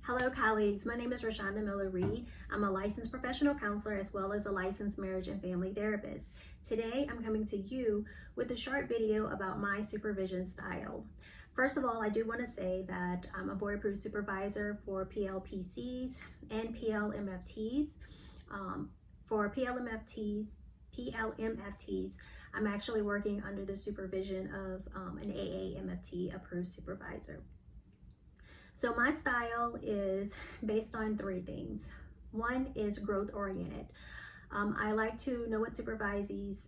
Hello colleagues, my name is Rashunda Miller Reed. I'm a licensed professional counselor as well as a licensed marriage and family therapist. Today I'm coming to you with a short video about my supervision style. First of all, I do want to say that I'm a board approved supervisor for PLPCs and PLMFTs. For PLMFTs, I'm actually working under the supervision of an AAMFT approved supervisor. So my style is based on three things. One is growth oriented. I like to know what supervisees'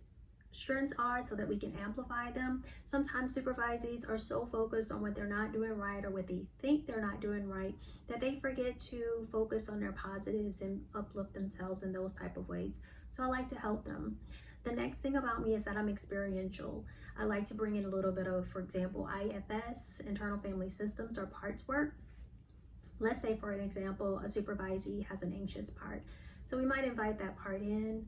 strengths are so that we can amplify them. Sometimes supervisees are so focused on what they're not doing right or what they think they're not doing right that they forget to focus on their positives and uplift themselves in those type of ways. So I like to help them. The next thing about me is that I'm experiential. I like to bring in a little bit of, for example, IFS, internal family systems, or parts work. Let's say, for an example, a supervisee has an anxious part. So we might invite that part in,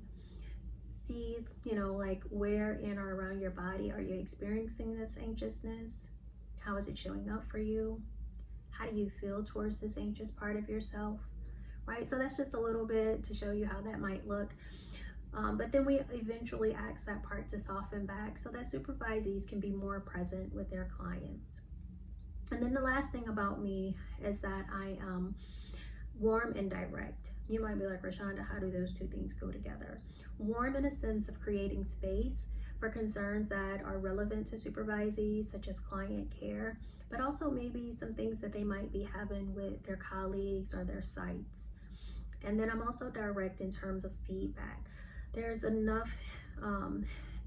see, like where in or around your body are you experiencing this anxiousness? How is it showing up for you? How do you feel towards this anxious part of yourself, right? So that's just a little bit to show you how that might look. But then we eventually ask that part to soften back so that supervisees can be more present with their clients. And then the last thing about me is that I am warm and direct. You might be like, Rashunda, how do those two things go together? Warm in a sense of creating space for concerns that are relevant to supervisees, such as client care, but also maybe some things that they might be having with their colleagues or their sites. And then I'm also direct in terms of feedback. There's enough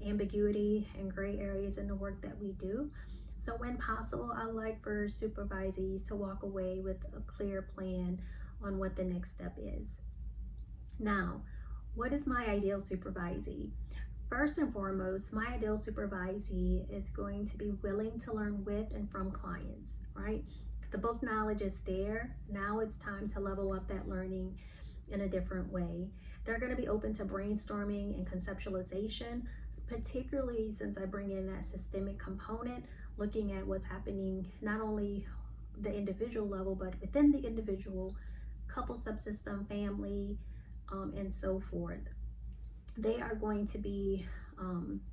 ambiguity and gray areas in the work that we do. So when possible, I like for supervisees to walk away with a clear plan on what the next step is. Now, what is my ideal supervisee? First and foremost, my ideal supervisee is going to be willing to learn with and from clients, right? The book knowledge is there. Now it's time to level up that learning in a different way. They're going to be open to brainstorming and conceptualization, particularly since I bring in that systemic component, looking at what's happening not only the individual level, but within the individual, couple, subsystem, family, and so forth. They are going to be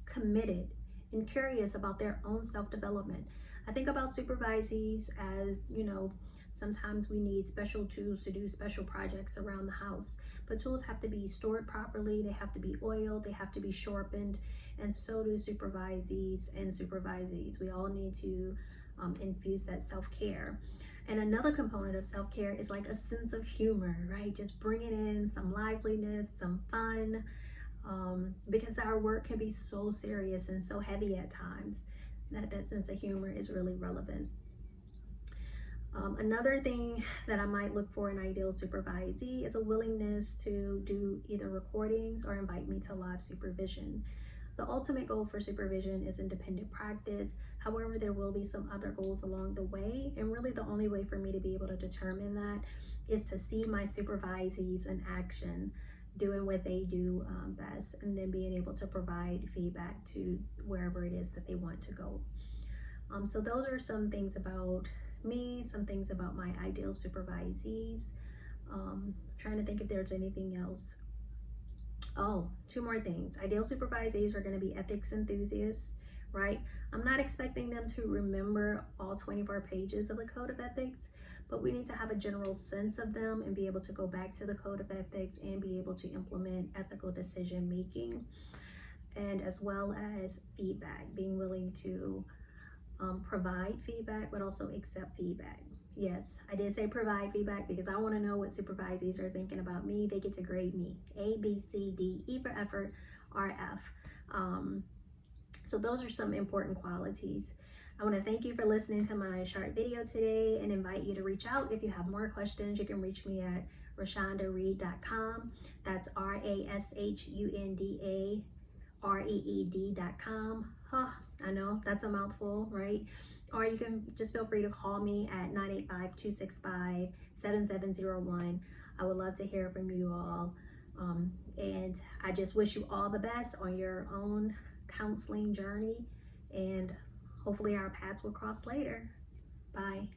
committed and curious about their own self-development. I think about supervisees as, sometimes we need special tools to do special projects around the house, but tools have to be stored properly, they have to be oiled, they have to be sharpened, and so do supervisees and supervisees. We all need to infuse that self-care. And another component of self-care is like a sense of humor, right? Just bringing in some liveliness, some fun, because our work can be so serious and so heavy at times that sense of humor is really relevant. Another thing that I might look for in ideal supervisee is a willingness to do either recordings or invite me to live supervision. The ultimate goal for supervision is independent practice. However, there will be some other goals along the way, and really the only way for me to be able to determine that is to see my supervisees in action, doing what they do best, and then being able to provide feedback to wherever it is that they want to go. So those are some things about me, some things about my ideal supervisees. Trying to think if there's anything else. Oh, two more things. Ideal supervisees are going to be ethics enthusiasts, right? I'm not expecting them to remember all 24 pages of the code of ethics, but we need to have a general sense of them and be able to go back to the code of ethics and be able to implement ethical decision making, and as well as feedback, being willing to provide feedback, but also accept feedback. Yes, I did say provide feedback because I want to know what supervisees are thinking about me. They get to grade me. A, B, C, D, E for effort, R, F. So those are some important qualities. I want to thank you for listening to my short video today and invite you to reach out. If you have more questions, you can reach me at RashundaReed.com. That's RashundaReed.com. I know that's a mouthful, right? Or you can just feel free to call me at 985-265-7701. I would love to hear from you all. And I just wish you all the best on your own counseling journey, and hopefully our paths will cross later. Bye.